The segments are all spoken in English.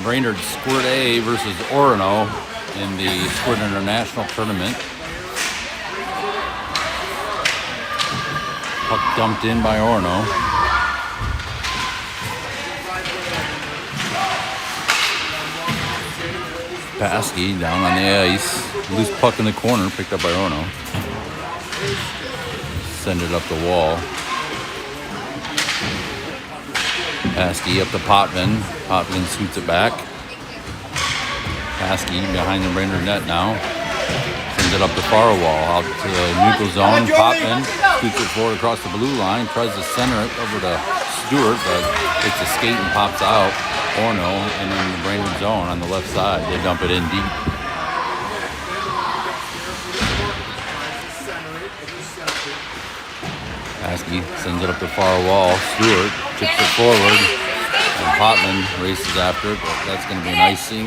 Brainerd Squirt A versus Orono in the Squirt International tournament. Puck dumped in by Orono. Paskey down on the ice. Loose puck in the corner, picked up by Orono. Send it up the wall. Paskey up to Potvin. Potvin scoots it back. Paskey behind the Brainerd net now. Sends it up the far wall, out to the neutral zone. Potvin scoots it forward across the blue line. Tries to center it over to Stewart, but it's a skate and pops out. Orono and in the Brainerd zone on the left side. They dump it in deep. Paskey sends it up the far wall. Stewart chips it forward. And Potvin races after it, but that's going to be an icing.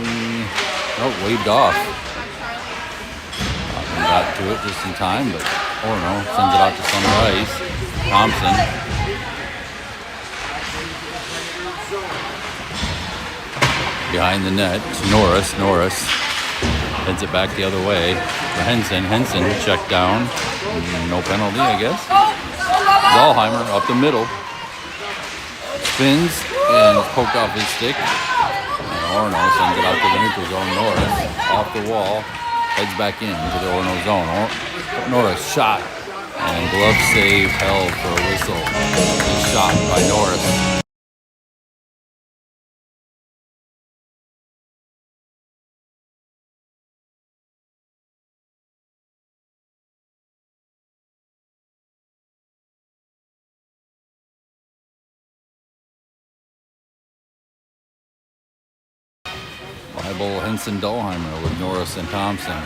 Oh, waved off. Potvin got to it just in time, but Orono sends it out to center ice. Thompson. Behind the net, it's Norris. Norris heads it back the other way. For Henson. Henson checked down. No penalty, I guess. Dahlheimer up the middle. Spins and poked off his stick. And Orono sends it out to the neutral zone. Norris off the wall. Heads back in to the Orono zone. Norris shot. And glove save held for a whistle. Good shot by Norris. Bible, Henson, Dahlheimer with Norris and Thompson.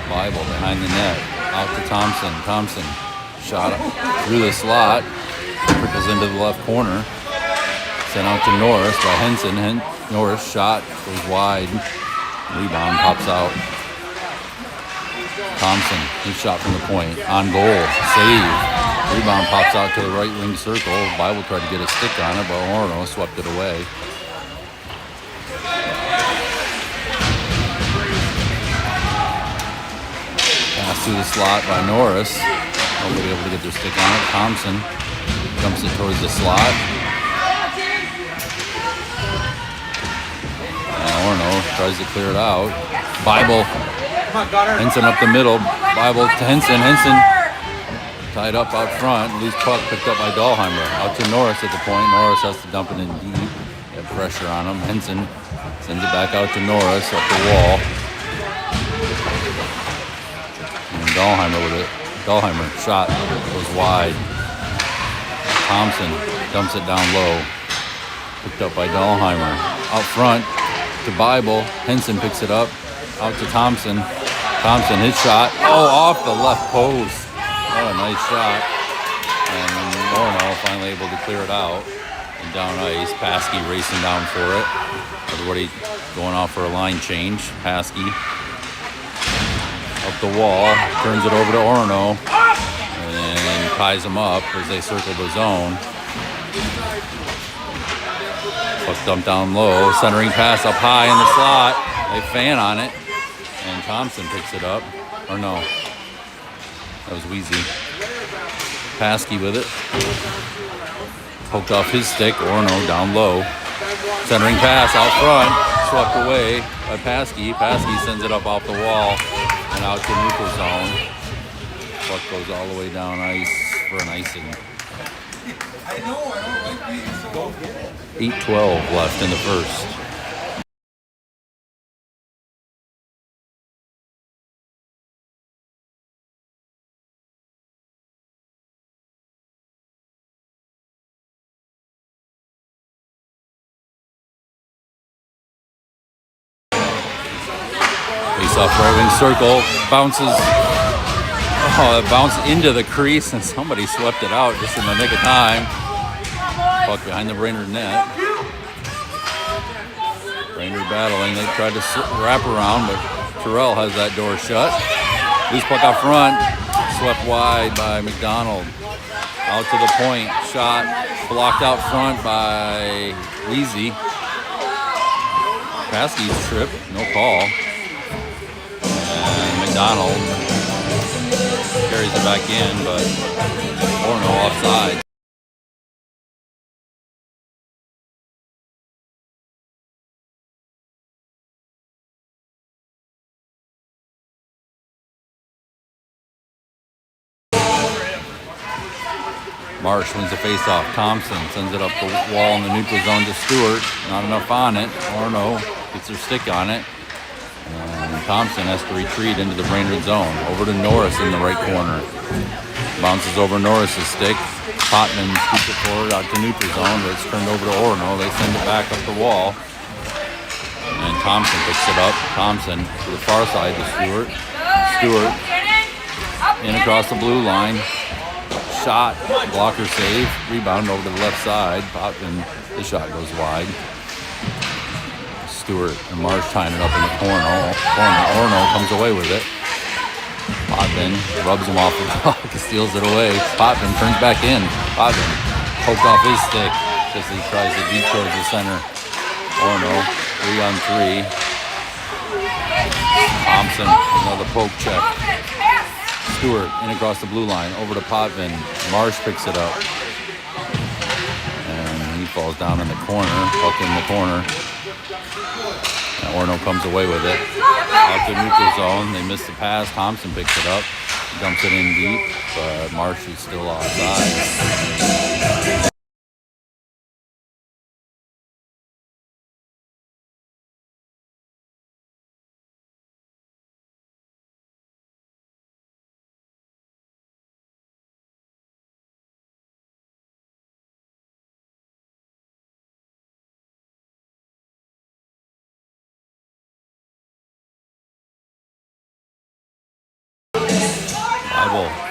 Bible behind the net. Out to Thompson. Thompson shot through the slot. Trickles into the left corner. Sent out to Norris by Henson. Norris shot. Goes wide. Rebound pops out. Thompson. His shot from the point. On goal. Save. Rebound pops out to the right wing circle. Bible tried to get a stick on it, but Orono swept it away. Pass through the slot by Norris. Nobody able to get their stick on it. Thompson dumps it towards the slot. And Orono tries to clear it out. Bible. Henson up the middle. Bible to Henson. Henson tied up out front. Loose puck picked up by Dahlheimer. Out to Norris at the point. Norris has to dump it in deep. Get pressure on him. Henson sends it back out to Norris up the wall. Dahlheimer with it. Dahlheimer shot goes wide. Thompson dumps it down low. Picked up by Dahlheimer. Out front to Bible. Henson picks it up. Out to Thompson. Thompson, his shot. Oh, off the left post. Oh, a nice shot. And Orono finally able to clear it out. And down ice. Paskey racing down for it. Everybody going off for a line change. Paskey. Up the wall, turns it over to Orono, and ties him up as they circle the zone. Puck dumped down low, centering pass up high in the slot. They fan on it, and Thompson picks it up. Or no, that was Wheezy. Paskey with it. Poked off his stick, Orono down low. Centering pass out front, swept away by Paskey. Paskey sends it up off the wall. And out to neutral zone. Puck goes all the way down ice for an icing. 8:12 left in the first. Off right wing circle, bounces. Oh, it bounced into the crease and somebody swept it out just in the nick of time. Puck behind the Brainerd net. Brainerd battling. They tried to wrap around, but Terrell has that door shut. Loose puck out front, swept wide by McDonald. Out to the point, shot blocked out front by Wheezy. Paskey's trip, no call. And McDonald carries it back in, but Orono offside. Marsh wins the faceoff. Thompson sends it up the wall in the neutral zone to Stewart. Not enough on it. Orono gets their stick on it. And Thompson has to retreat into the Brainerd zone. Over to Norris in the right corner. Bounces over Norris's stick. Potman scoops it forward out to neutral zone, but it's turned over to Orono. They send it back up the wall. And Thompson picks it up. Thompson to the far side to Stewart. Stewart in across the blue line. Shot, blocker save, rebound over to the left side. Potman, the shot goes wide. Stewart and Marsh tying it up in the corner. Orono comes away with it. Potman rubs him off the block, steals it away. Potman turns back in. Potman poked off his stick just as he tries to deep towards the center. Orono, 3-on-3. Thompson, another poke check. Stewart in across the blue line, over to Potvin. Marsh picks it up. And he falls down in the corner, up in the corner. And Orono comes away with it. Out to neutral zone, they miss the pass. Thompson picks it up, dumps it in deep, but Marsh is still offside.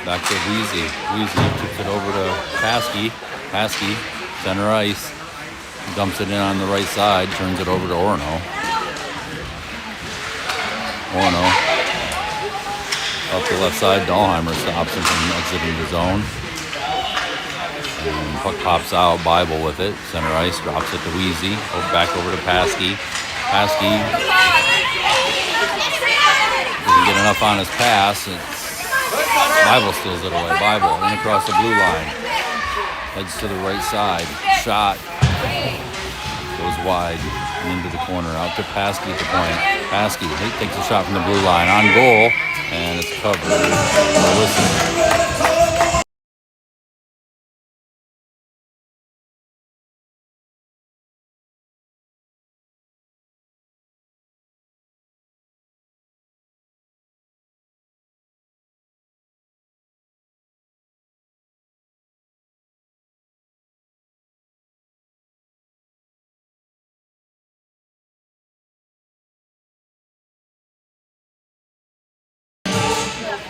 Back to Weezy. Weezy kicks it over to Paskey. Paskey, center ice. Dumps it in on the right side. Turns it over to Orono. Orono. Up the left side. Dahlheimer stops him from exiting the zone. And puck pops out. Bible with it. Center ice. Drops it to Weezy. Back over to Paskey. Paskey doesn't get enough on his pass. Bible steals it away. Bible in across the blue line. Heads to the right side. Shot. Goes wide and into the corner. Out to Paskey at the point. Paskey takes a shot from the blue line. On goal. And it's covered. Listen.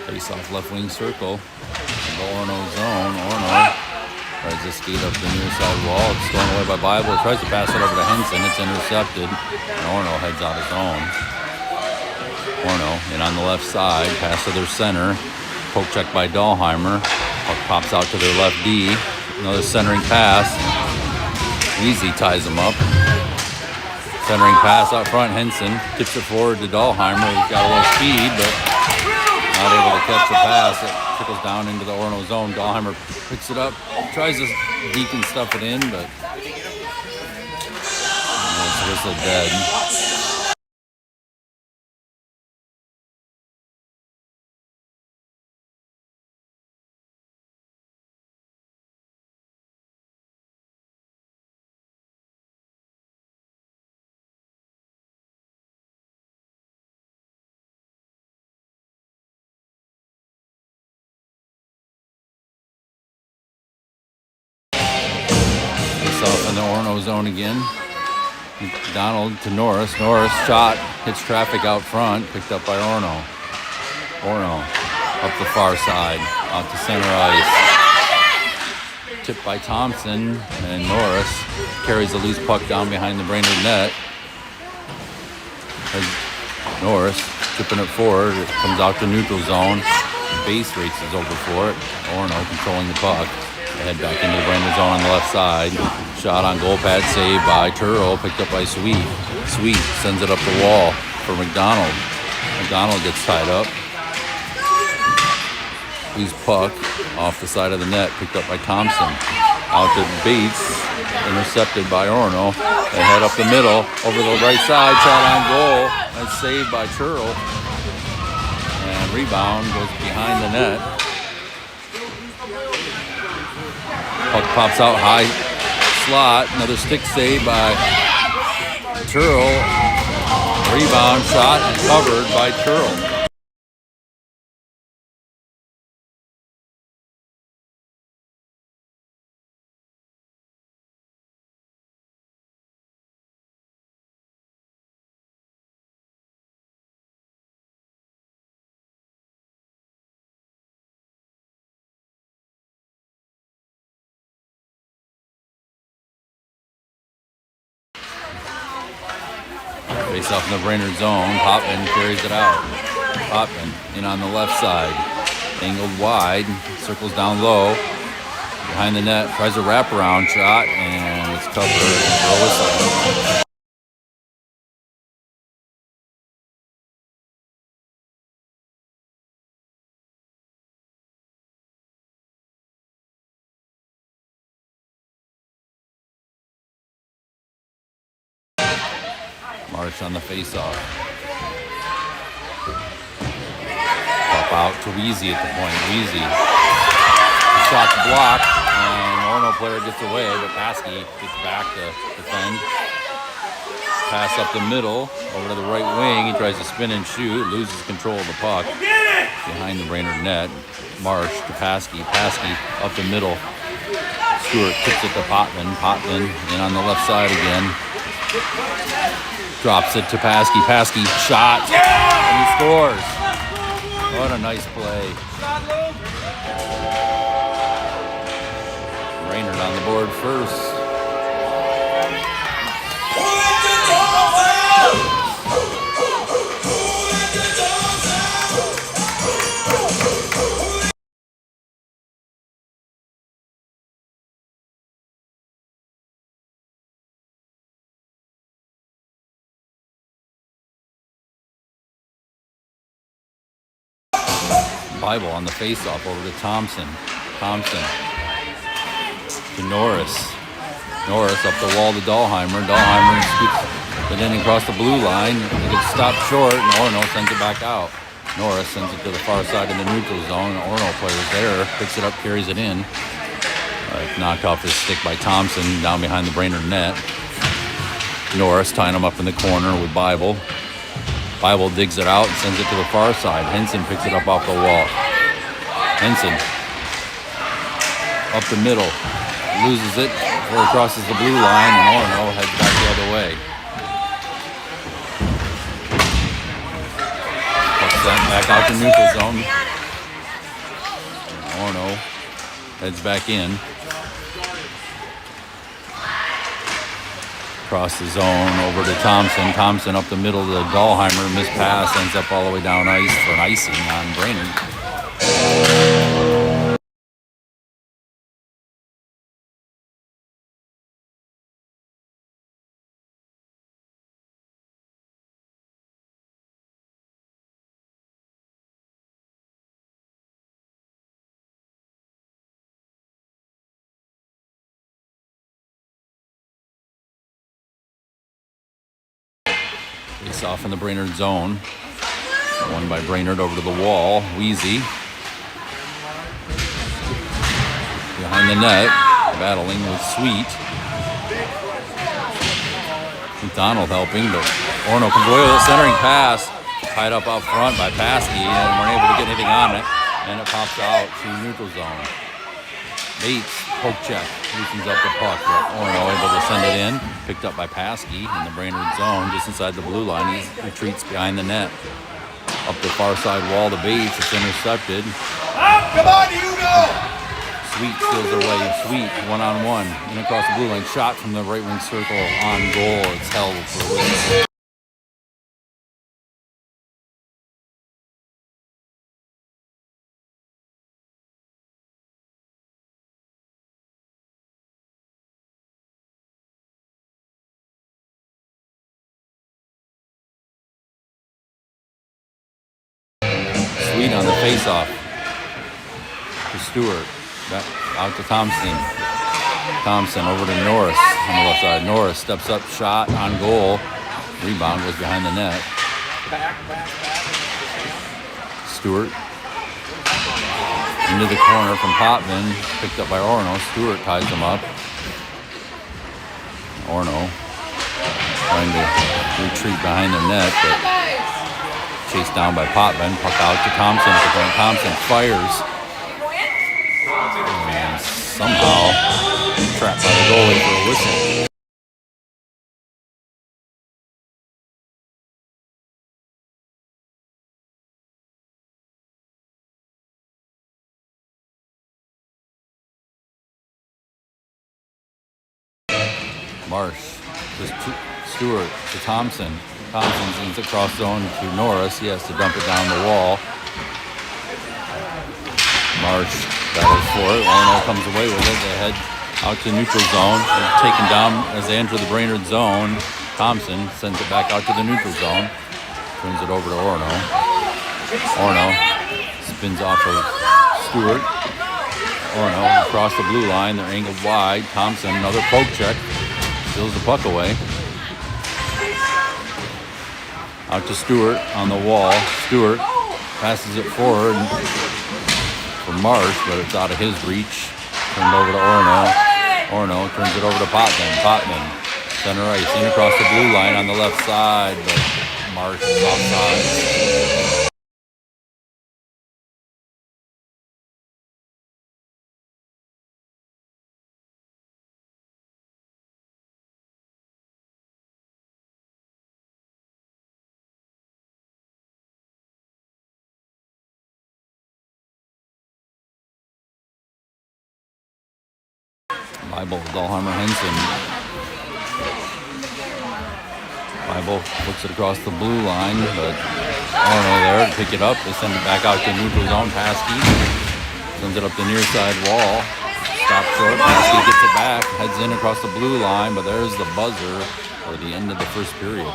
Face off left wing circle. The Orono zone. Orono tries to skate up the near side wall. It's thrown away by Bible. Tries to pass it over to Henson. It's intercepted. And Orono heads out his own. Orono in on the left side. Pass to their center. Poke check by Dahlheimer. Puck pops out to their left D. Another centering pass. Weezy ties him up. Centering pass out front. Henson tips it forward to Dahlheimer. He's got a little speed, but not able to catch the pass. It trickles down into the Orono zone. Dahlheimer picks it up, tries to deke and stuff it in, but it's whistled dead. Off in the Orono zone again. McDonald to Norris. Norris shot, hits traffic out front, picked up by Orono. Orono up the far side, out to center ice. Tipped by Thompson, and Norris carries the loose puck down behind the Brainerd net. Norris tipping it forward. It comes out to neutral zone. Base races over for it. Orono controlling the puck. They head back into the Brainerd zone on the left side. Shot on goal pad, saved by Turl, picked up by Sweet. Sweet sends it up the wall for McDonald. McDonald gets tied up. He's puck off the side of the net, picked up by Thompson. Out to Bates, intercepted by Orono. They head up the middle, over the right side, shot on goal, and saved by Turl. And rebound goes behind the net. Puck pops out high slot. Another stick save by Turl. Rebound shot and covered by Turl. Face off in the Brainerd zone. Popman carries it out. Popman in on the left side. Angled wide. Circles down low. Behind the net. Tries a wraparound shot. And it's covered. Marsh on the face-off. Pop out to Weezy at the point. Weezy. The shot's blocked, and Orono player gets away, but Paskey gets back to defend. Pass up the middle, over to the right wing. He tries to spin and shoot, loses control of the puck. Behind the Brainerd net. Marsh to Paskey. Paskey up the middle. Stewart kicks it to Potman. Potman in on the left side again. Drops it to Paskey. Paskey shot, and he scores. What a nice play. Brainerd on the board first. Bible on the face-off over to Thompson. Thompson to Norris. Norris up the wall to Dahlheimer. Dahlheimer scoops it in across the blue line. It gets stopped short, and Orono sends it back out. Norris sends it to the far side of the neutral zone. Orono player's there, picks it up, carries it in. Knocked off his stick by Thompson down behind the Brainerd net. Norris tying him up in the corner with Bible. Bible digs it out and sends it to the far side. Henson picks it up off the wall. Henson up the middle. Loses it before it crosses the blue line, and Orono heads back the other way. Puck sent back out to neutral zone. Orono heads back in. Across the zone over to Thompson. Thompson up the middle to Dahlheimer. Missed pass, ends up all the way down ice for an icing on Brainerd. Face off in the Brainerd zone. Won by Brainerd over to the wall. Wheezy. Behind the net. Battling with Sweet. McDonald helping, but Orono comes away with a centering pass. Tied up out front by Paskey, and weren't able to get anything on it. And it pops out to neutral zone. Bates, poke check, loosens up the puck, but Orono able to send it in. Picked up by Paskey in the Brainerd zone, just inside the blue line. He retreats behind the net. Up the far side wall to Bates, it's intercepted. Come on, Hugo! Sweet steals away. Sweet, one-on-one, in across the blue line. Shot from the right wing circle on goal. It's held for a win. lead on the face-off to Stewart. Back out to Thompson. Thompson over to Norris on the left side. Norris steps up, shot on goal. Rebound goes behind the net. Stewart into the corner from Potvin. Picked up by Orono. Stewart ties him up. Orono trying to retreat behind the net, but chased down by Potvin. Puck out to Thompson. Thompson fires. And somehow trapped by the goalie for a whistle. Marsh to Stewart to Thompson. Thompson sends it across zone to Norris. He has to dump it down the wall. Marsh battles for it. Orono comes away with it. They head out to neutral zone. They're taken down as they enter the Brainerd zone. Thompson sends it back out to the neutral zone. Turns it over to Orono. Orono spins off of Stewart. Orono across the blue line. They're angled wide. Thompson, another poke check. Steals the puck away. Out to Stewart on the wall. Stewart passes it forward for Marsh, but it's out of his reach. Turned over to Orono. Orono turns it over to Potvin. Potvin, center ice, in across the blue line on the left side, but Marsh is offside. Bible, Dahlheimer, Henson. Bible looks it across the blue line, but Orono there to pick it up. They send it back out to neutral zone. Paskey sends it up the near side wall. Stop short. Paskey gets it back, heads in across the blue line, but there's the buzzer for the end of the first period.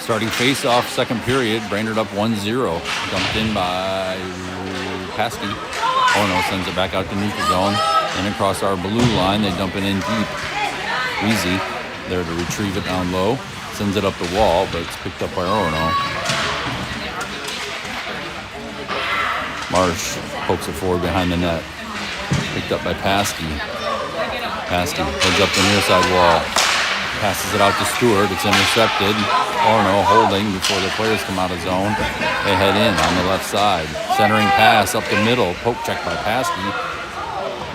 Starting face-off, second period, Brainerd up 1-0. Dumped in by Paskey. Orono sends it back out to neutral zone. And across our blue line, they dump it in deep. Easy there to retrieve it down low. Sends it up the wall, but it's picked up by Orono. Marsh pokes it forward behind the net. Picked up by Paskey. Paskey heads up the near side wall. Passes it out to Stewart. It's intercepted. Orono holding before the players come out of zone. They head in on the left side. Centering pass up the middle. Poke check by Paskey.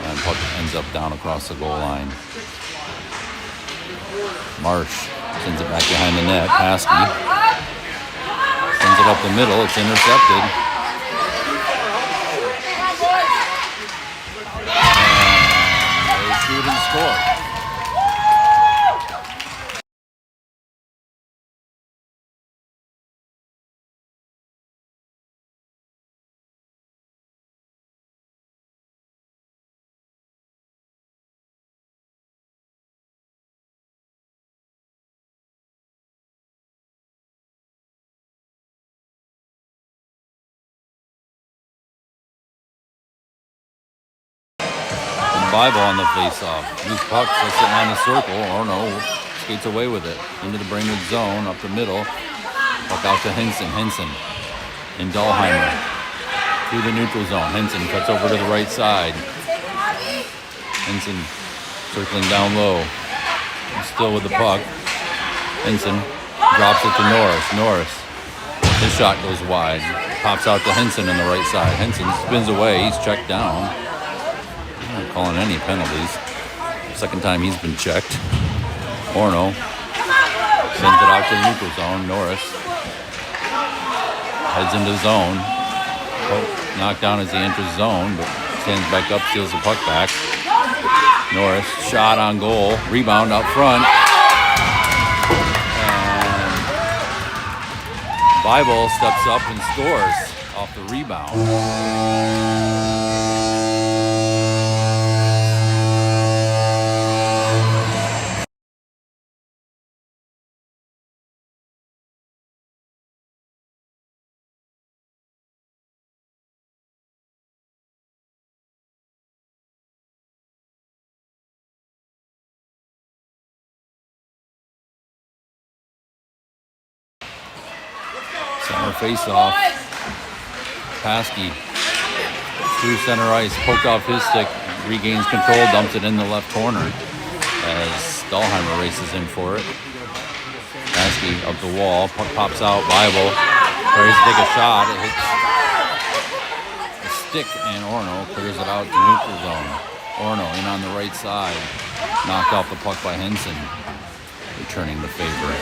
And puck ends up down across the goal line. Marsh sends it back behind the net. Paskey sends it up the middle. It's intercepted. And they shoot and score. Bible on the face-off. Loose puck sitting on the circle. Orono skates away with it into the Brainerd zone up the middle. Puck out to Henson. Henson and Dahlheimer through the neutral zone. Henson cuts over to the right side. Henson circling down low. He's still with the puck. Henson drops it to Norris. Norris. His shot goes wide. Pops out to Henson on the right side. Henson spins away. He's checked down. Not calling any penalties. Second time he's been checked. Orono sends it out to the neutral zone. Norris heads into the zone. Knocked down as he enters zone, but stands back up, steals the puck back. Norris shot on goal. Rebound out front. And Bible steps up and scores off the rebound. Center face-off. Paskey through center ice, poked off his stick, regains control, dumps it in the left corner as Dahlheimer races in for it. Paskey up the wall, puck pops out. Bible tries to take a shot. It hits the stick, and Orono clears it out to neutral zone. Orono in on the right side, knocked off the puck by Henson, returning the favor.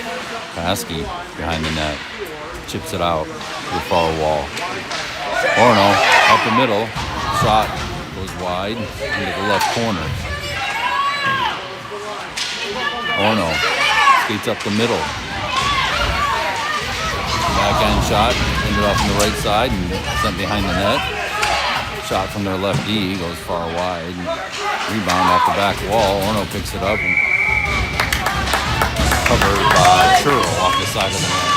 Paskey behind the net. Chips it out to the far wall. Orono up the middle. Shot goes wide into the left corner. Orono skates up the middle. Backhand shot ended up on the right side and sent behind the net. Shot from their left D goes far wide. Rebound off the back wall. Orono picks it up and covered by Churl off the side of the net.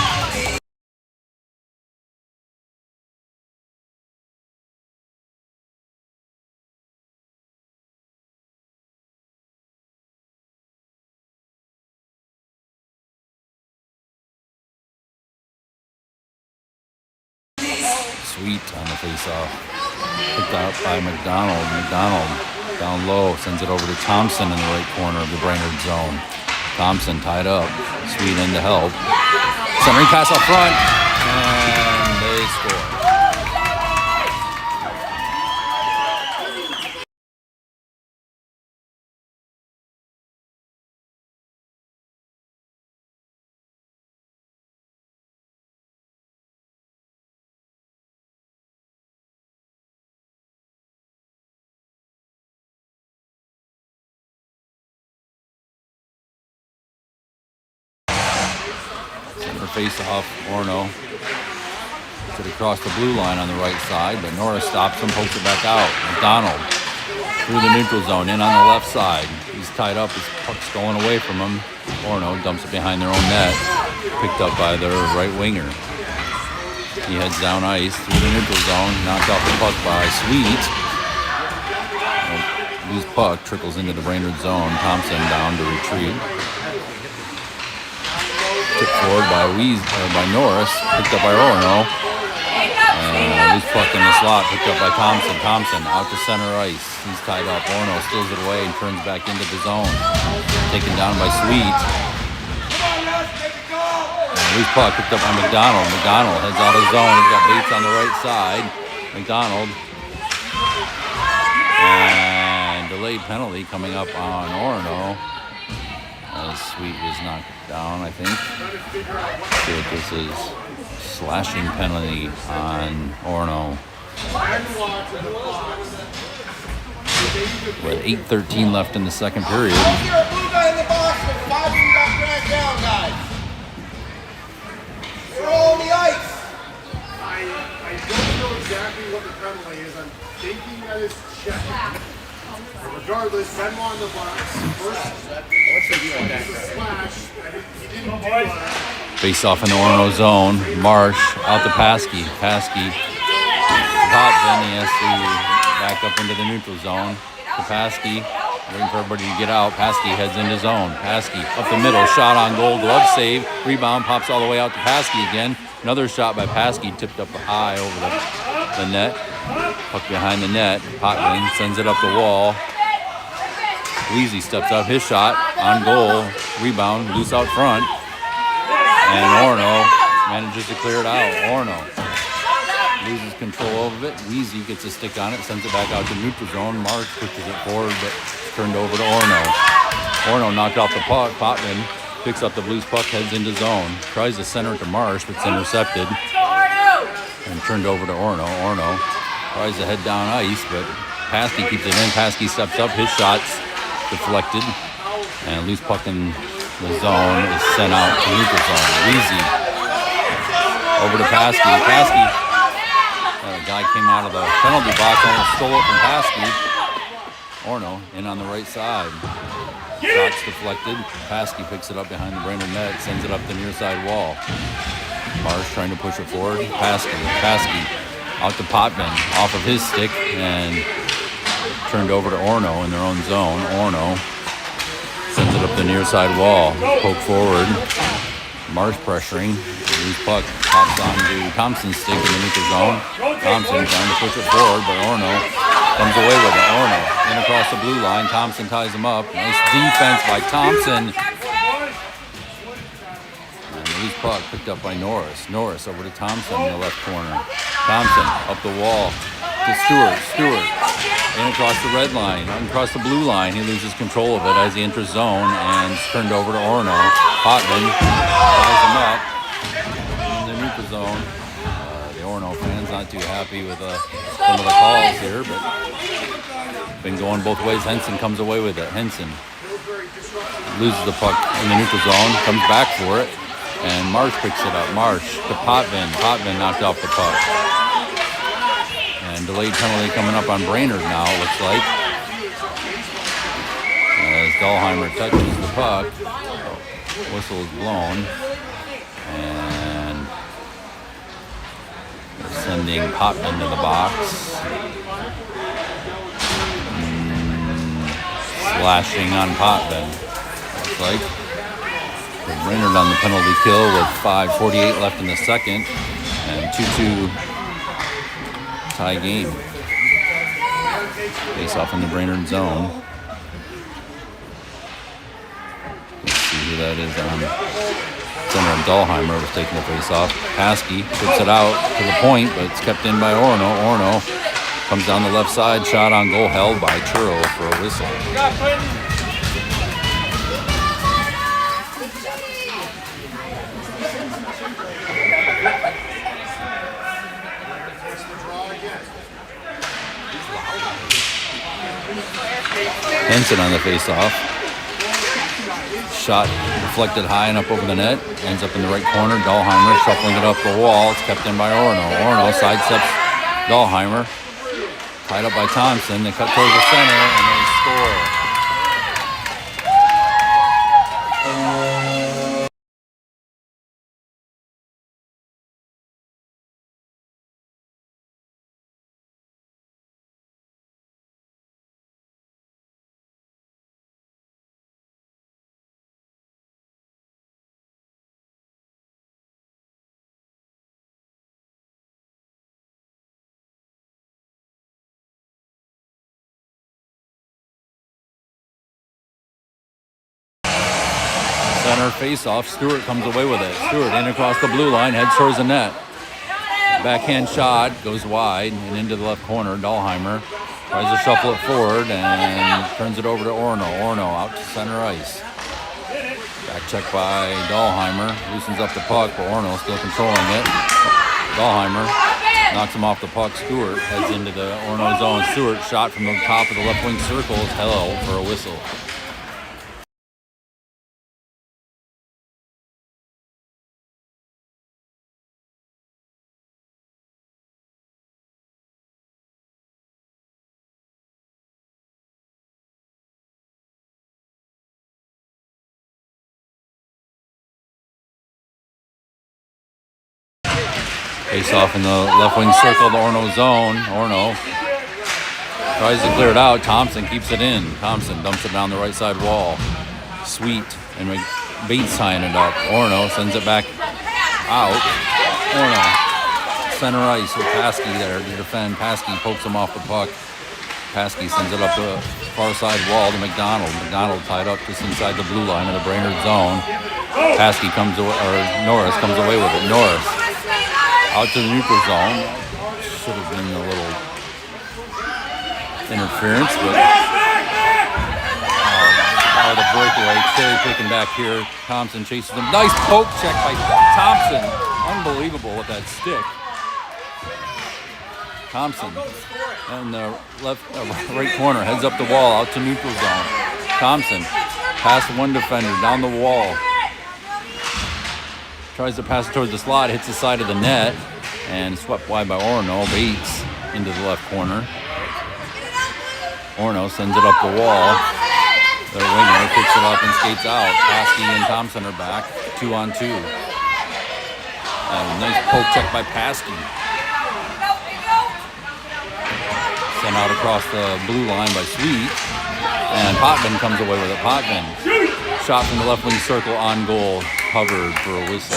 Sweet on the face-off. Picked out by McDonald. McDonald down low, sends it over to Thompson in the right corner of the Brainerd zone. Thompson tied up. Sweet in to help. Centering pass up front, and they score. Face-off, Orono puts it across the blue line on the right side, but Norris stops him, pokes it back out. McDonald through the neutral zone, in on the left side. He's tied up, his puck's going away from him. Orono dumps it behind their own net, picked up by their right winger. He heads down ice through the neutral zone, knocked off the puck by Sweet. Loose puck trickles into the Brainerd zone. Thompson down to retreat. Tipped forward by Norris, picked up by Orono. And loose puck in the slot, picked up by Thompson. Thompson out to center ice. He's tied up. Orono steals it away and turns back into the zone. Taken down by Sweet. Loose puck picked up by McDonald. McDonald heads out of zone. He's got Bates on the right side. McDonald. And delayed penalty coming up on Orono. As Sweet was knocked down, I think. Let's see what this is. Slashing penalty on Orono. With 8:13 left in the second period. I don't know exactly what the penalty is. I'm thinking that it's checking. Regardless, Benoit on the box. He didn't do that. Face off in the Orono zone. Marsh out to Paskey. Paskey popped, then he has to back up into the neutral zone. To Paskey, waiting for everybody to get out. Paskey heads into zone. Paskey up the middle, shot on goal, glove save, rebound, pops all the way out to Paskey again. Another shot by Paskey, tipped up high over the net. Puck behind the net. Potvin sends it up the wall. Weezy steps up, his shot on goal, rebound, loose out front. And Orono manages to clear it out. Orono loses control of it. Weezy gets a stick on it, sends it back out to neutral zone. Marsh pushes it forward, but it's turned over to Orono. Orono knocked off the puck. Potvin picks up the Blues puck, heads into zone. Tries to center it to Marsh, but it's intercepted. And turned over to Orono. Orono tries to head down ice, but Paskey keeps it in. Paskey steps up, his shot's deflected. And loose puck in the zone is sent out to neutral zone. Weezy over to Paskey. Paskey. The guy came out of the penalty box, almost stole it from Paskey. Orono in on the right side. Shots deflected. Paskey picks it up behind the Brainerd net, sends it up the near side wall. Marsh trying to push it forward. Paskey out to Potvin off of his stick and turned over to Orono in their own zone. Orono sends it up the near side wall. Poke forward. Marsh pressuring. Loose puck pops onto Thompson's stick in the neutral zone. Thompson trying to push it forward, but Orono comes away with it. Orono in across the blue line. Thompson ties him up. Nice defense by Thompson. And the loose puck picked up by Norris. Norris over to Thompson in the left corner. Thompson up the wall to Stewart. Stewart in across the red line, across the blue line. He loses control of it as he enters zone and it's turned over to Orono. Potvin ties him up in the neutral zone. The Orono fans not too happy with some of the calls here, but been going both ways. Henson comes away with it. Henson loses the puck in the neutral zone, comes back for it, and Marsh picks it up. Marsh to Potvin. Potvin knocked off the puck. And delayed penalty coming up on Brainerd now, it looks like. As Dahlheimer touches the puck, whistle is blown. And they're sending Potvin to the box. Slashing on Potvin, looks like. So Brainerd on the penalty kill with 5:48 left in the second. And 2-2 tie game. Face off in the Brainerd zone. Let's see who that is on center. Dahlheimer was taking the face off. Paskey puts it out to the point, but it's kept in by Orono. Orono comes down the left side, shot on goal held by Churro for a whistle. Henson on the face-off. Shot deflected high and up over the net. Ends up in the right corner. Dahlheimer shuffling it up the wall. It's kept in by Orono. Orono sidesteps Dahlheimer. Tied up by Thompson. They cut towards the center and they score. center face-off. Stewart comes away with it. Stewart in across the blue line, heads towards the net. Backhand shot goes wide and into the left corner. Dahlheimer tries to shuffle it forward and turns it over to Orono. Orono out to center ice. Back check by Dahlheimer. Loosens up the puck, but Orono still controlling it. Dahlheimer knocks him off the puck. Stewart heads into the Orono zone. Stewart shot from the top of the left wing circle is held for a whistle. Face off in the left wing circle of the Orono zone. Orono tries to clear it out. Thompson keeps it in. Thompson dumps it down the right side wall. Sweet and Bates tying it up. Orono sends it back out. Orono center ice with Paskey there to defend. Paskey pokes him off the puck. Paskey sends it up the far side wall to McDonald. McDonald tied up just inside the blue line of the Brainerd zone. Paskey comes away, or Norris comes away with it. Norris out to the neutral zone. Should have been a little interference, but the breakaway. Terry picking back here. Thompson chases him. Nice poke check by Thompson. Unbelievable with that stick. Thompson in the right corner heads up the wall out to neutral zone. Thompson past one defender down the wall. Tries to pass it towards the slot, hits the side of the net, and swept wide by Orono. Bates into the left corner. Orono sends it up the wall. The winger picks it up and skates out. Paskey and Thompson are back, 2-on-2. Nice poke check by Paskey. Sent out across the blue line by Sweet. And Potvin comes away with it. Potvin, shot from the left wing circle on goal, covered for a whistle.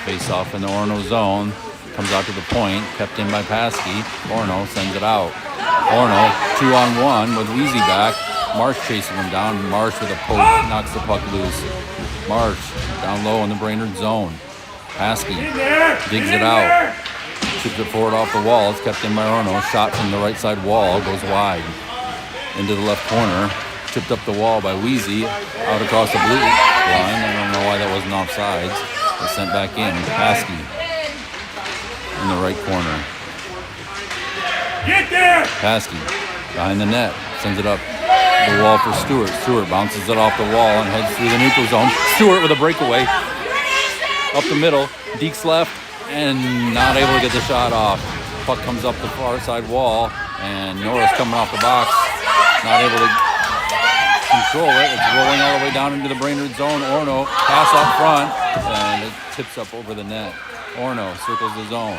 Face off in the Orono zone. Comes out to the point, kept in by Paskey. Orono sends it out. Orono 2-on-1 with Weezy back. Marsh chasing him down. Marsh with a poke knocks the puck loose. Marsh down low in the Brainerd zone. Paskey digs it out. Chips it forward off the wall. It's kept in by Orono. Shot from the right side wall goes wide into the left corner. Chipped up the wall by Weezy out across the blue line. I don't know why that wasn't offsides. It's sent back in. Paskey in the right corner. Get there! Paskey behind the net. Sends it up the wall for Stewart. Stewart bounces it off the wall and heads through the neutral zone. Stewart with a breakaway. Up the middle. Deeks left and not able to get the shot off. Puck comes up the far side wall and Norris coming off the box. Not able to control it. It's rolling all the way down into the Brainerd zone. Orono pass up front and it tips up over the net. Orono circles the zone.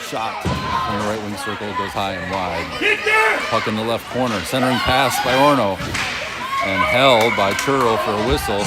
Shot from the right wing circle goes high and wide. Puck in the left corner. Centering pass by Orono and held by Churro for a whistle.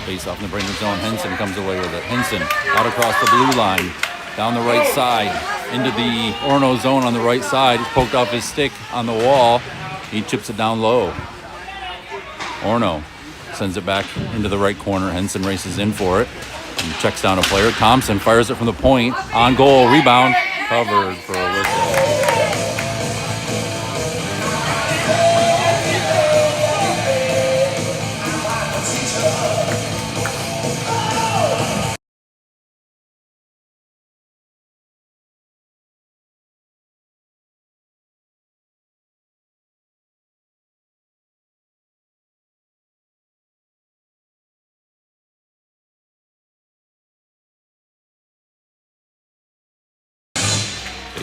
Face off in the Brainerd zone. Henson comes away with it. Henson out across the blue line, down the right side, into the Orono zone on the right side. He's poked off his stick on the wall. He chips it down low. Orono sends it back into the right corner. Henson races in for it and checks down a player. Thompson fires it from the point. On goal, rebound, covered for a whistle.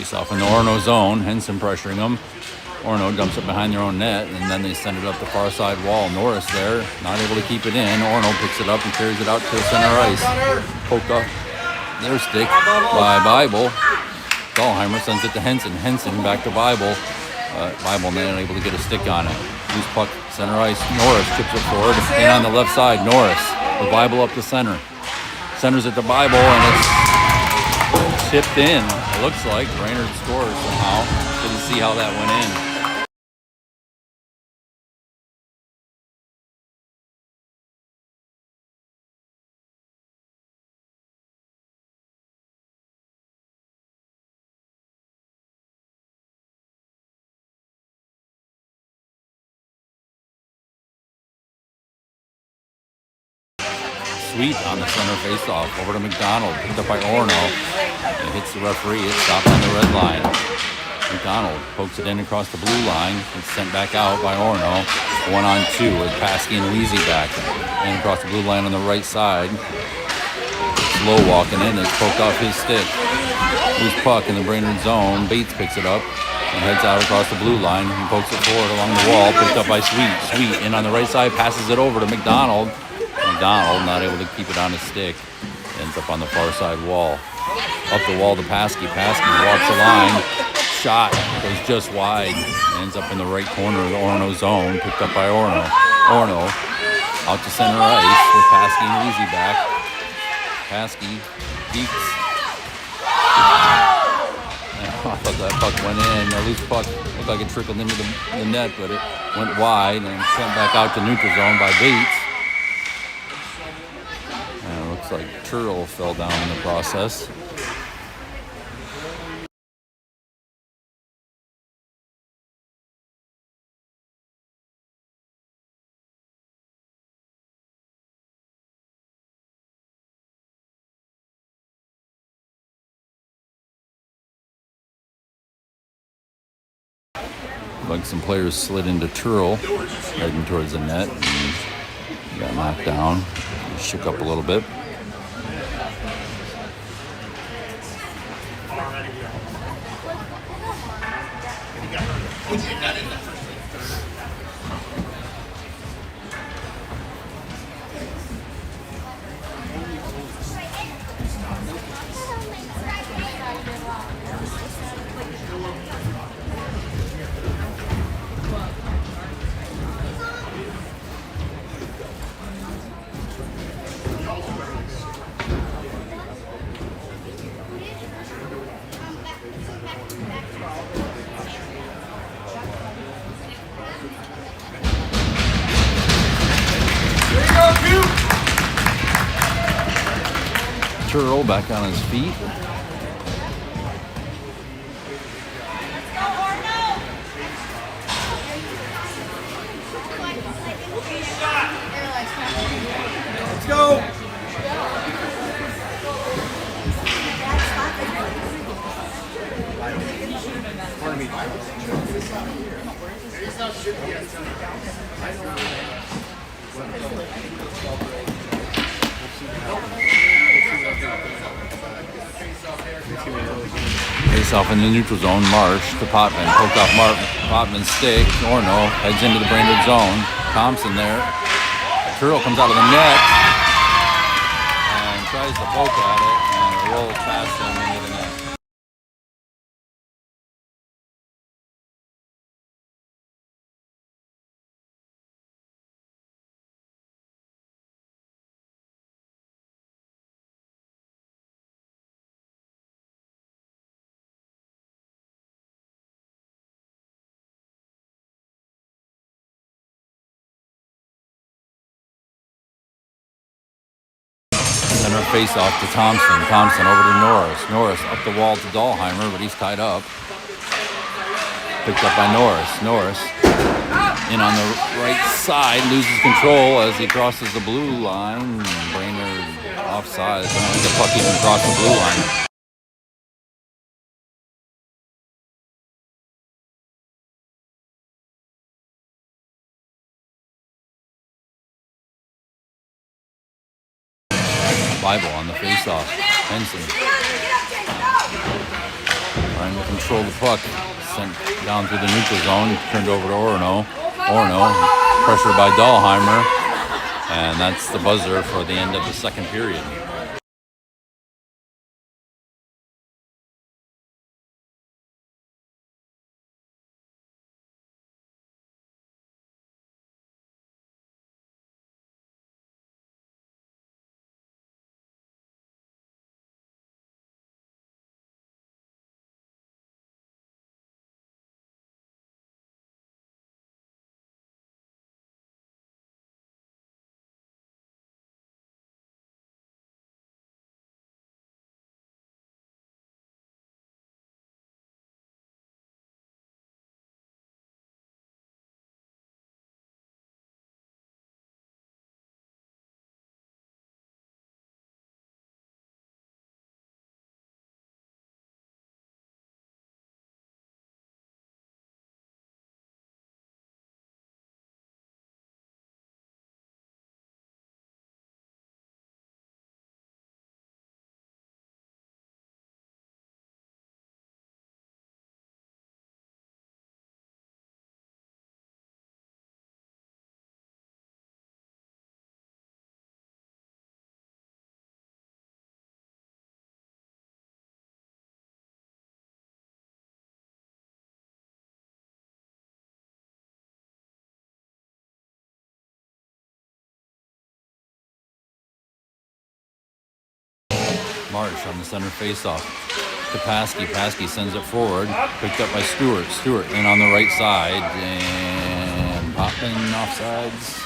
Face off in the Orono zone. Henson pressuring them. Orono dumps it behind their own net, and then they send it up the far side wall. Norris there, not able to keep it in. Orono picks it up and carries it out to center ice. Poked up their stick by Bible. Dahlheimer sends it to Henson. Henson back to Bible. Bible not able to get a stick on it. Loose puck, center ice. Norris chips it forward. And on the left side, Norris with Bible up the center. Centers it to Bible, and it's tipped in. It looks like Brainerd scores somehow. Didn't see how that went in. Sweet on the center faceoff over to McDonald, picked up by Orono. It hits the referee. It's stopped on the red line. McDonald pokes it in across the blue line. It's sent back out by Orono. 1-on-2 with Paskey and Weezy back. And across the blue line on the right side. Slow walking in. It's poked off his stick. Loose puck in the Brainerd zone. Bates picks it up and heads out across the blue line and pokes it forward along the wall. Picked up by Sweet. Sweet in on the right side. Passes it over to McDonald. McDonald not able to keep it on his stick. Ends up on the far side wall. Up the wall to Paskey. Paskey walks the line. Shot goes just wide. Ends up in the right corner of the Orono zone. Picked up by Orono. Orono out to center ice with Paskey and Weezy back. Paskey beats. I thought that puck went in. A loose puck looked like it trickled into the net, but it went wide and sent back out to neutral zone by Bates. And it looks like Turl fell down in the process. Like some players slid into Turl, heading towards the net, and got knocked down. He shook up a little bit. Turl back on his feet. Let's go. Face off in the neutral zone. Marsh to Potman. Poked off Potman's stick. Orono heads into the Brainerd zone. Thompson there. Turl comes out of the net and tries to poke at it, and it rolls past him into the net. Center face off to Thompson. Thompson over to Norris. Norris up the wall to Dahlheimer, but he's tied up. Picked up by Norris. Norris in on the right side, loses control as he crosses the blue line. Brainerd offside. Don't let the puck even cross the blue line. Bible on the face-off. Henson trying to control the puck. Sent down through the neutral zone, turned over to Orono. Orono, pressured by Dahlheimer, and that's the buzzer for the end of the second period. Marsh on the center faceoff. To Paskey. Paskey sends it forward. Picked up by Stewart. Stewart in on the right side. And Poppin offsides.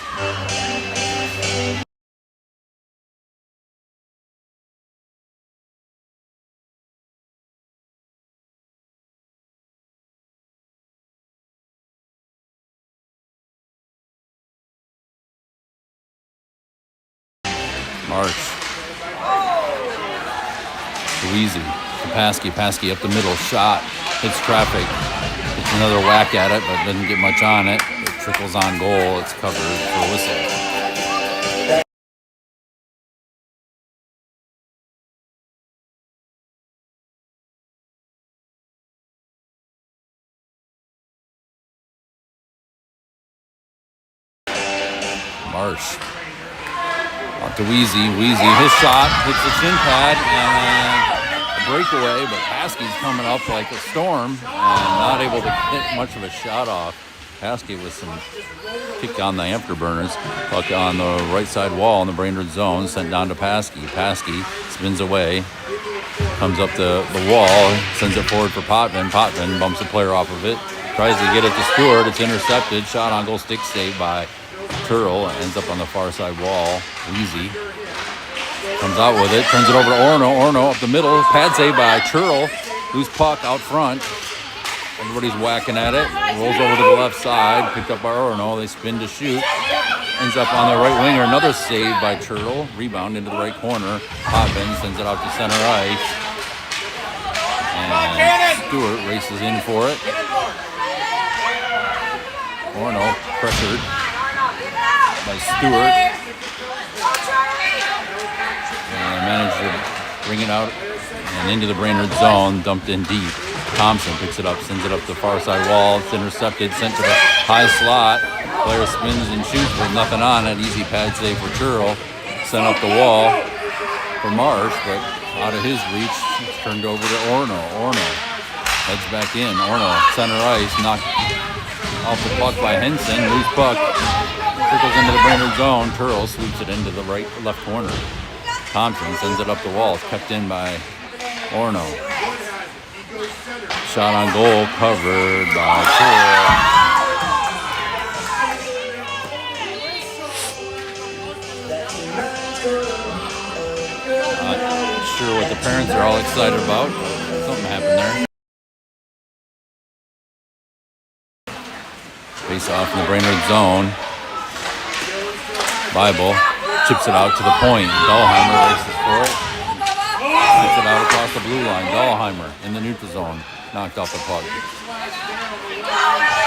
Marsh. Easy. Paskey up the middle. Shot. Hits traffic. Gets another whack at it, but doesn't get much on it. It trickles on goal. It's covered for a whistle. Marsh. Out to Wheezy. His shot hits the shin pad and a breakaway, but Paskey's coming up like a storm and not able to hit much of a shot off. Paskey with some kick on the afterburners. Puck on the right side wall in the Brainerd zone, sent down to Paskey. Paskey spins away, comes up the wall, sends it forward for Potvin. Potvin bumps the player off of it, tries to get it to Stewart. It's intercepted. Shot on goal, stick saved by Turl. Ends up on the far side wall. Easy. Comes out with it, turns it over to Orono. Orono up the middle, pad save by Turl. Loose puck out front. Everybody's whacking at it. Rolls over to the left side, picked up by Orono. They spin to shoot. Ends up on the right winger. Another save by Turtle. Rebound into the right corner. Potvin sends it out to center ice. And Stewart races in for it. Orono pressured by Stewart. And managed to bring it out and into the Brainerd zone. Dumped in deep. Thompson picks it up, sends it up the far side wall. It's intercepted, sent to the high slot. Player spins and shoots with nothing on it. Easy pad save for Turl. Sent up the wall for Marsh, but out of his reach. It's turned over to Orono. Orono heads back in. Orono, center ice, knocked off the puck by Henson. Loose puck. Trickles into the Brainerd zone. Turl sweeps it into the left corner. Thompson sends it up the wall. It's kept in by Orono. Shot on goal, covered by Turl. Not sure what the parents are all excited about, but something happened there. Face off in the Brainerd zone. Bible chips it out to the point. Dahlheimer races for it. Puts it out across the blue line. Dahlheimer in the neutral zone. Knocked off the puck.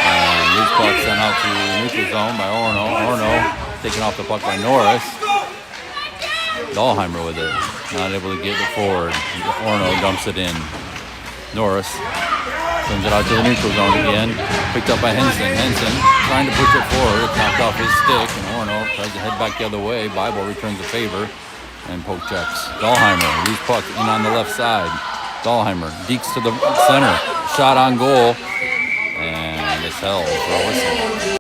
And loose puck sent out to the neutral zone by Orono. Orono taken off the puck by Norris. Dahlheimer with it. Not able to get it forward. Orono dumps it in. Norris sends it out to the neutral zone again. Picked up by Henson. Henson trying to push it forward. It knocked off his stick, and Orono tries to head back the other way. Bible returns the favor and poke checks. Dahlheimer, loose puck in on the left side. Dahlheimer dekes to the center. Shot on goal, and it's held for a whistle.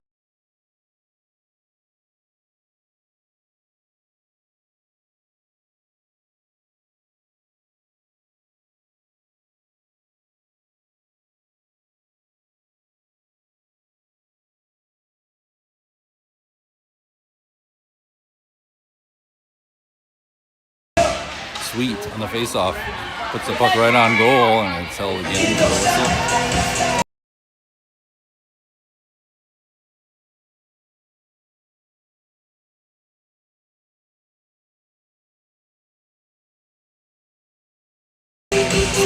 Sweet on the faceoff. Puts the puck right on goal, and it's held again for the whistle.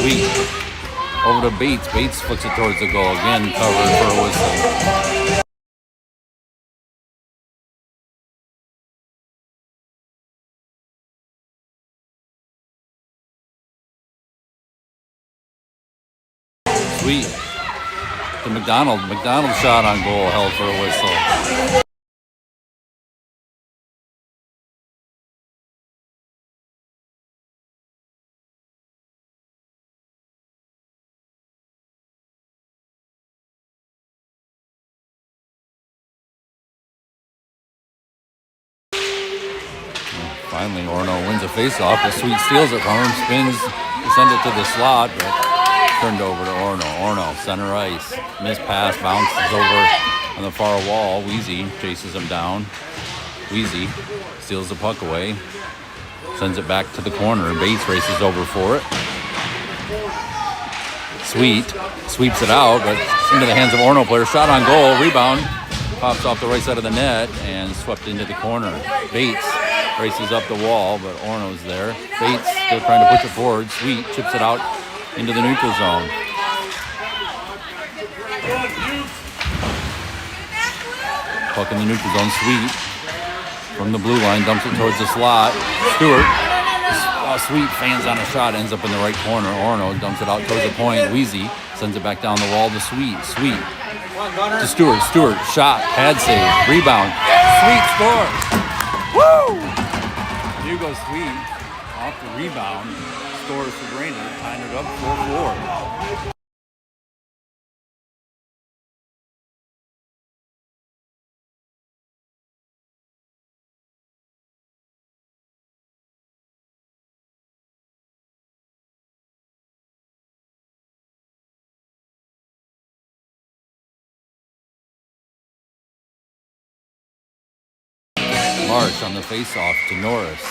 Sweet. Over to Bates. Bates flicks it towards the goal. Again, covered for a whistle. Sweet. To McDonald. McDonald shot on goal, held for a whistle. Finally, Orono wins a faceoff. The Sweet steals it from him, spins to send it to the slot, but turned over to Orono. Orono, center ice. Missed pass, bounces over on the far wall. Wheezy chases him down. Wheezy steals the puck away, sends it back to the corner. Bates races over for it. Sweet sweeps it out, but into the hands of Orono player. Shot on goal, rebound, pops off the right side of the net and swept into the corner. Bates races up the wall, but Orono's there. Bates still trying to push it forward. Sweet chips it out into the neutral zone. Puck in the neutral zone. Sweet from the blue line dumps it towards the slot. Stewart. Sweet fans on a shot, ends up in the right corner. Orono dumps it out towards the point. Wheezy sends it back down the wall to Sweet. Sweet to Stewart. Stewart shot, pad save, rebound. Sweet scores. Woo! Hugo Sweet off the rebound, scores for Brainerd, tying it up 4-4. Marsh on the face-off to Norris.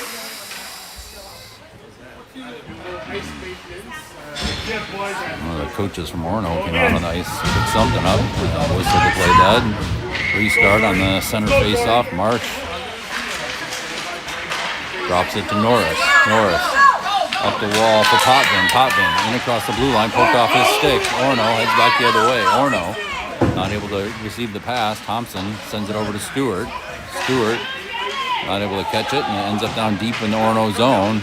One of the coaches from Orono came out on the ice, picked something up, whistled to play dead. Restart on the center face-off. Marsh drops it to Norris. Norris up the wall for Potvin. Potvin in across the blue line, poked off his stick. Orono heads back the other way. Orono not able to receive the pass. Thompson sends it over to Stewart. Stewart not able to catch it, and it ends up down deep in the Orono zone.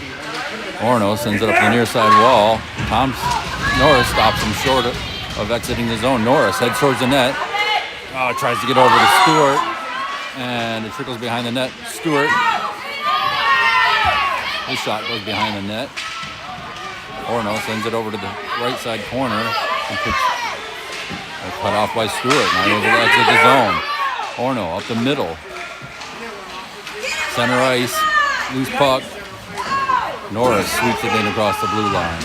Orono sends it up the near side wall. Norris stops him short of exiting the zone. Norris heads towards the net. Tries to get over to Stewart, and it trickles behind the net. Stewart, his shot goes behind the net. Orono sends it over to the right side corner and cut off by Stewart. Not able to exit the zone. Orono up the middle. Center ice, loose puck. Norris sweeps it in across the blue line.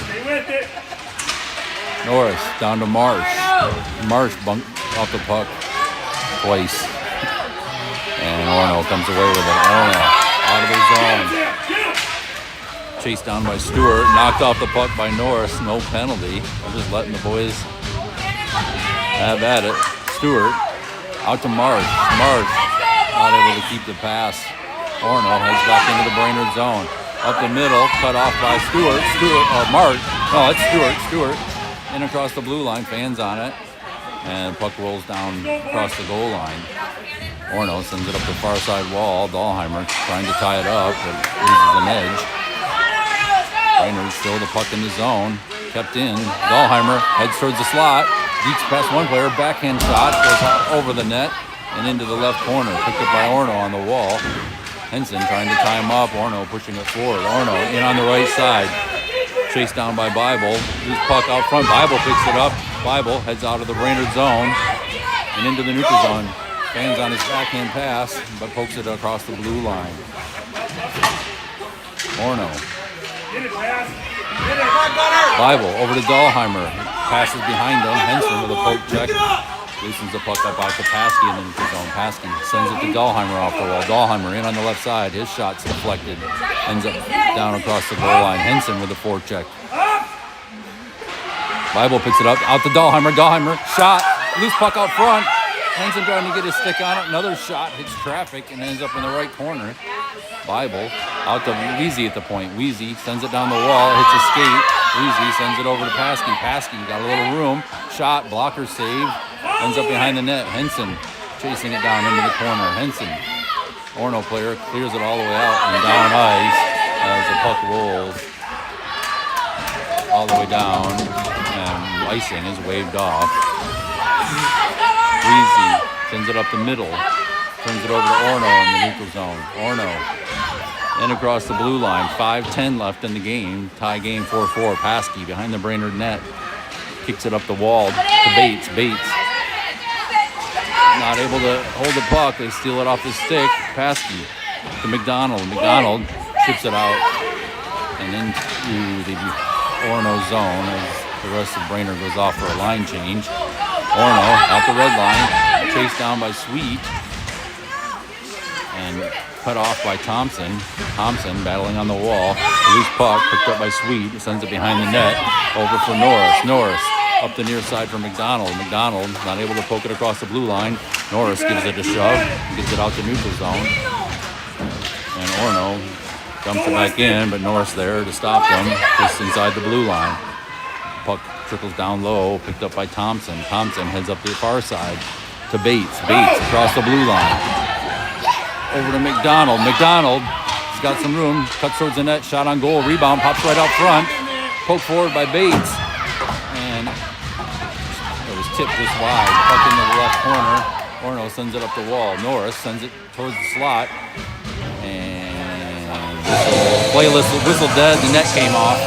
Norris down to Marsh. Marsh bumped off the puck twice. And Orono comes away with it. Orono out of the zone. Chased down by Stewart. Knocked off the puck by Norris. No penalty. I'm just letting the boys have at it. Stewart out to Marsh. Marsh not able to keep the pass. Orono heads back into the Brainerd zone. Up the middle, cut off by Stewart. Marsh. No, it's Stewart. Stewart in across the blue line, fans on it. And puck rolls down across the goal line. Orono sends it up the far side wall. Dahlheimer trying to tie it up, but loses an edge. Brainerd still the puck in the zone. kept in. Dahlheimer heads towards the slot. Beats past one player. Backhand shot goes over the net and into the left corner. Picked up by Orono on the wall. Henson trying to tie him up. Orono pushing it forward. Orono in on the right side. Chased down by Bible. Loose puck out front. Bible picks it up. Bible heads out of the Brainerd zone and into the neutral zone. Fans on his backhand pass, but pokes it across the blue line. Orono. Bible over to Dahlheimer. Passes behind him. Henson with a poke check. Loosens the puck up out to Paskey in the neutral zone. Paskey sends it to Dahlheimer off the wall. Dahlheimer in on the left side. His shot's deflected. Ends up down across the goal line. Henson with a forecheck. Bible picks it up. Out to Dahlheimer. Dahlheimer. Shot. Loose puck out front. Henson trying to get his stick on it. Another shot. Hits traffic and ends up in the right corner. Bible out to Weezy at the point. Weezy sends it down the wall. Hits a skate. Weezy sends it over to Paskey. Paskey got a little room. Shot. Blocker save. Ends up behind the net. Henson chasing it down into the corner. Henson, Orono player, clears it all the way out and down ice as the puck rolls all the way down and icing is waved off. Weezy sends it up the middle. Turns it over to Orono in the neutral zone. Orono in across the blue line. 5:10 left in the game. Tie game 4-4. Paskey behind the Brainerd net. Kicks it up the wall to Bates. Bates not able to hold the puck. They steal it off his stick. Paskey to McDonald. McDonald ships it out and into the Orono zone as the rest of Brainerd goes off for a line change. Orono at the red line, chased down by Sweet and cut off by Thompson. Thompson battling on the wall. A loose puck picked up by Sweet. Sends it behind the net. Over for Norris. Norris up the near side for McDonald. McDonald not able to poke it across the blue line. Norris gives it a shove. Gets it out to neutral zone. And Orono dumps it back in, but Norris there to stop them just inside the blue line. Puck trickles down low. Picked up by Thompson. Thompson heads up to the far side to Bates. Bates across the blue line. Over to McDonald. McDonald has got some room. Cuts towards the net. Shot on goal. Rebound. Pops right out front. Poked forward by Bates. And it was tipped this wide. Puck into the left corner. Orono sends it up the wall. Norris sends it towards the slot. And whistle dead. The net came off.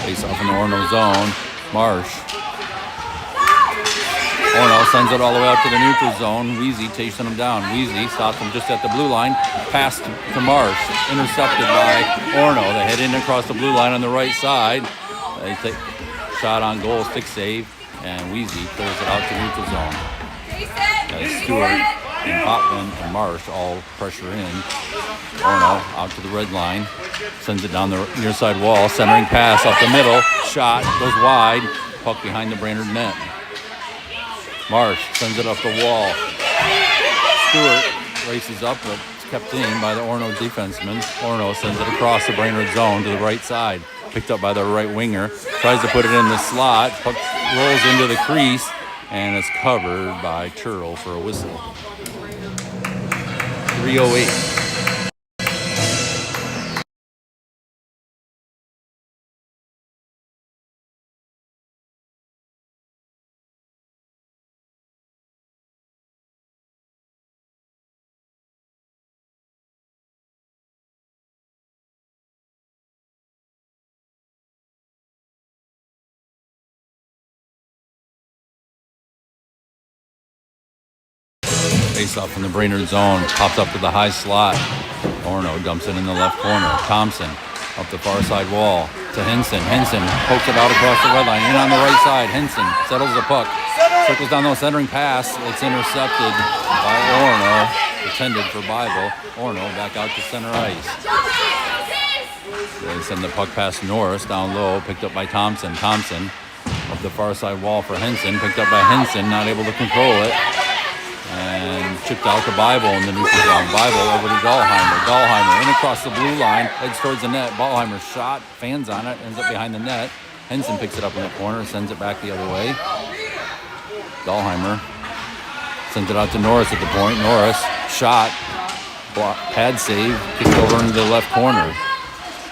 Face off in the Orono zone. Marsh. Orono sends it all the way out to the neutral zone. Weezy chasing him down. Weezy stops him just at the blue line. Pass to Marsh. Intercepted by Orono. They head in across the blue line on the right side. They take shot on goal, stick save, and Weezy throws it out to neutral zone. Stewart and Hopman and Marsh all pressure in. Orono out to the red line. Sends it down the near side wall. Centering pass up the middle. Shot goes wide. Puck behind the Brainerd net. Marsh sends it up the wall. Stewart races up, but it's kept in by the Orono defenseman. Orono sends it across the Brainerd zone to the right side. Picked up by the right winger. Tries to put it in the slot. Puck rolls into the crease, and it's covered by Churl for a whistle. 3:08. Face off in the Brainerd zone. Pops up to the high slot. Orono dumps it in the left corner. Thompson up the far side wall to Henson. Henson pokes it out across the red line. In on the right side. Henson settles the puck. Circles down the centering pass. It's intercepted by Orono. Intended for Bible. Orono back out to center ice. They send the puck past Norris down low. Picked up by Thompson. Thompson up the far side wall for Henson. Picked up by Henson. Not able to control it. and chipped out to Bible in the neutral zone. Bible over to Dahlheimer. Dahlheimer in across the blue line, heads towards the net. Ballheimer shot, fans on it, ends up behind the net. Henson picks it up in the corner, sends it back the other way. Dahlheimer sends it out to Norris at the point. Norris shot, block, pad save, kicked over into the left corner.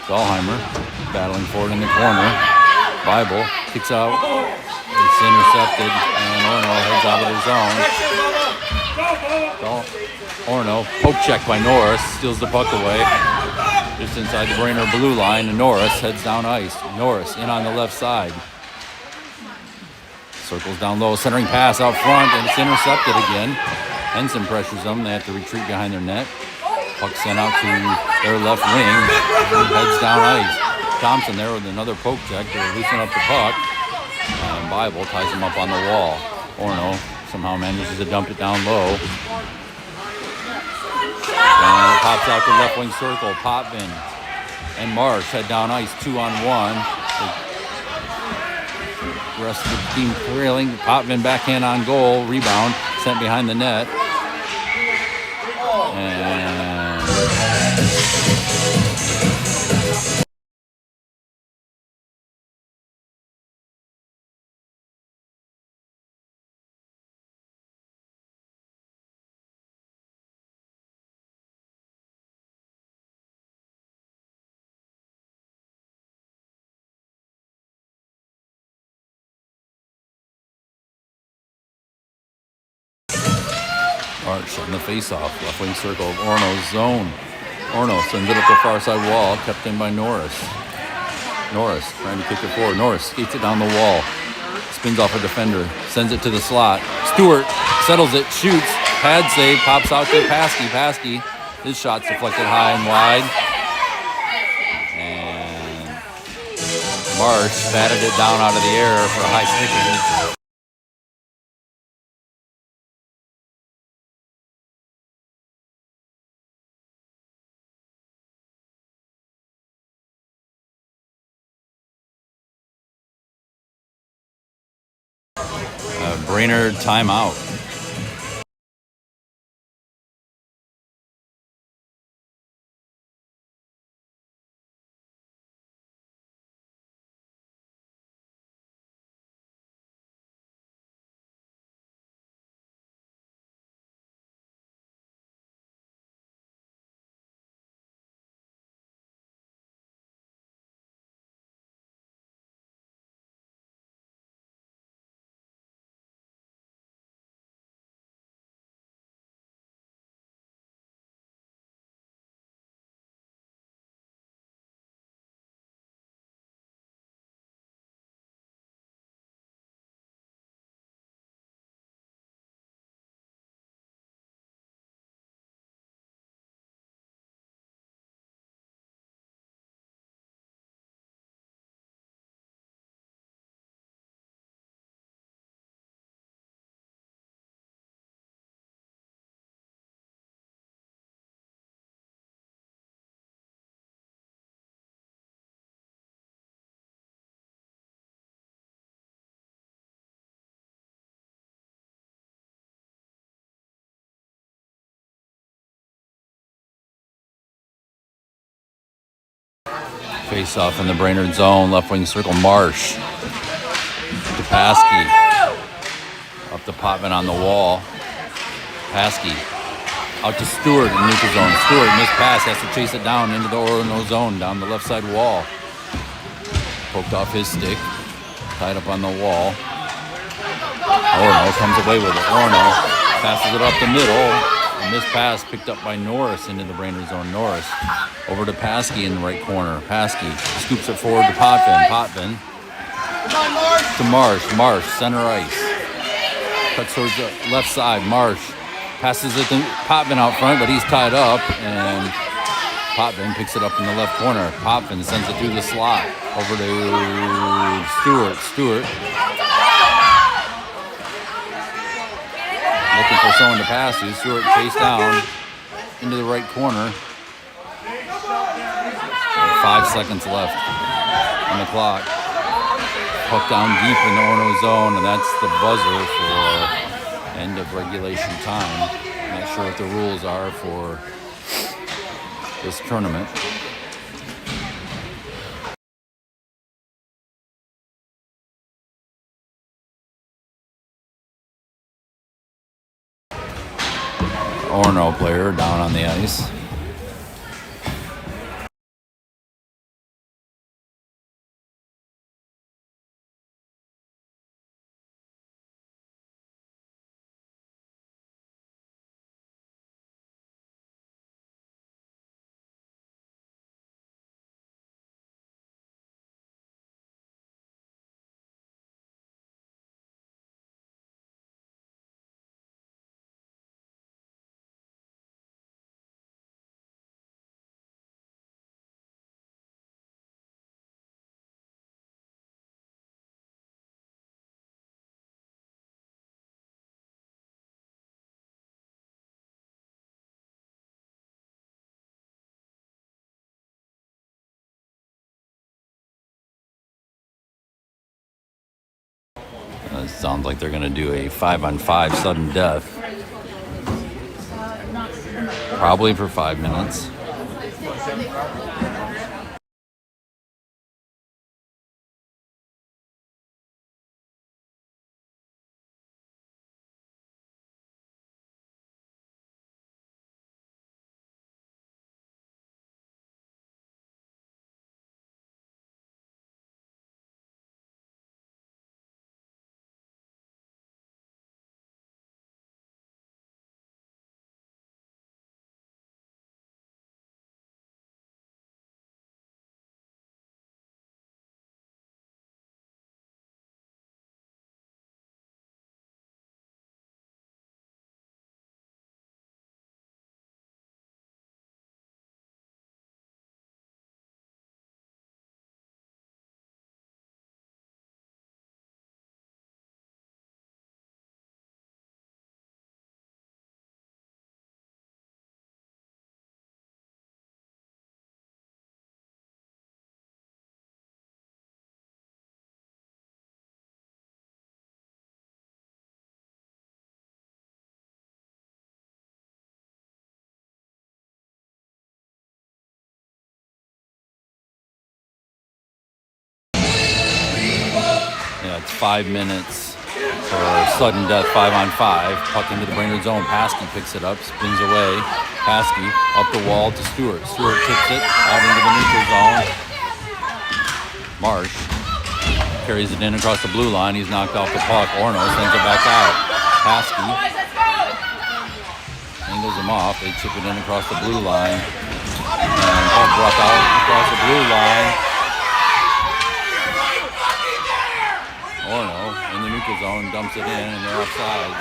Dahlheimer battling for it in the corner. Bible kicks out. It's intercepted, and Orono heads out of the zone. Orono, poke check by Norris, steals the puck away. Just inside the Brainerd blue line, and Norris heads down ice. Norris in on the left side. Circles down low, centering pass out front, and it's intercepted again. Henson pressures them. They have to retreat behind their net. Puck sent out to their left wing, and heads down ice. Thompson there with another poke check to loosen up the puck. And Bible ties him up on the wall. Orono somehow manages to dump it down low. And it pops out to left wing circle. Potvin and Marsh head down ice 2-on-1. The rest of the team trailing. Potvin backhand on goal. Rebound sent behind the net. And Marsh on the face-off, left wing circle of Orono's zone. Orono sends it up the far side wall, kept in by Norris. Norris trying to kick it forward. Norris skates it down the wall, spins off a defender, sends it to the slot. Stewart settles it, shoots, pad save, pops out to Paskey. Paskey, his shot's deflected high and wide. And Marsh batted it down out of the air for a high sticking. Brainerd timeout. Face off in the Brainerd zone, left wing circle, Marsh. To Paskey. Up to Potvin on the wall. Paskey. Out to Stewart in neutral zone. Stewart, missed pass, has to chase it down into the Orono zone, down the left side wall. Poked off his stick. Tied up on the wall. Orono comes away with it. Orono passes it up the middle. A missed pass picked up by Norris into the Brainerd zone. Norris over to Paskey in the right corner. Paskey scoops it forward to Potvin. Potvin to Marsh. Marsh, center ice. Cuts towards the left side. Marsh passes it to Potvin out front, but he's tied up, and Potvin picks it up in the left corner. Potvin sends it through the slot over to Stewart. Stewart looking for someone to pass to. Stewart chased down into the right corner. 5 seconds left on the clock. Puck down deep in the Orono zone, and that's the buzzer for end of of regulation time. Not sure what the rules are for this tournament. Orono player down on the ice. It sounds like they're going to do a 5-on-5 sudden death. Probably for 5 minutes. Yeah, it's 5 minutes for sudden death 5-on-5. Puck into the Brainerd zone. Paskey picks it up, spins away. Paskey up the wall to Stewart. Stewart tips it out into the neutral zone. Marsh carries it in across the blue line. He's knocked off the puck. Orono sends it back out. Paskey angles him off. They chip it in across the blue line. And puck brought out across the blue line. Orono in the neutral zone dumps it in, and they're offsides.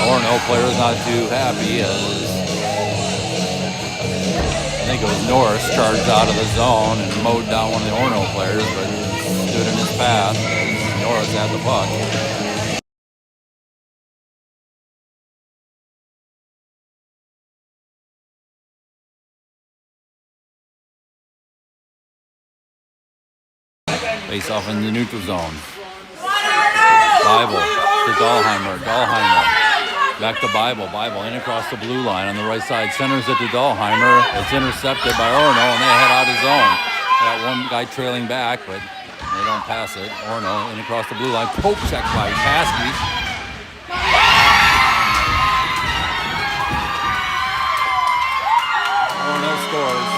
Orono player's not too happy as I think it was Norris charged out of the zone and mowed down one of the Orono players, but stood in his path. Norris had the puck. Face off in the neutral zone. Bible to Dahlheimer. Dahlheimer back to Bible. Bible in across the blue line on the right side. Centers it to Dahlheimer. It's intercepted by Orono, and they head out of zone. They got one guy trailing back, but they don't pass it. Orono in across the blue line. Poke check by Paskey. Orono scores.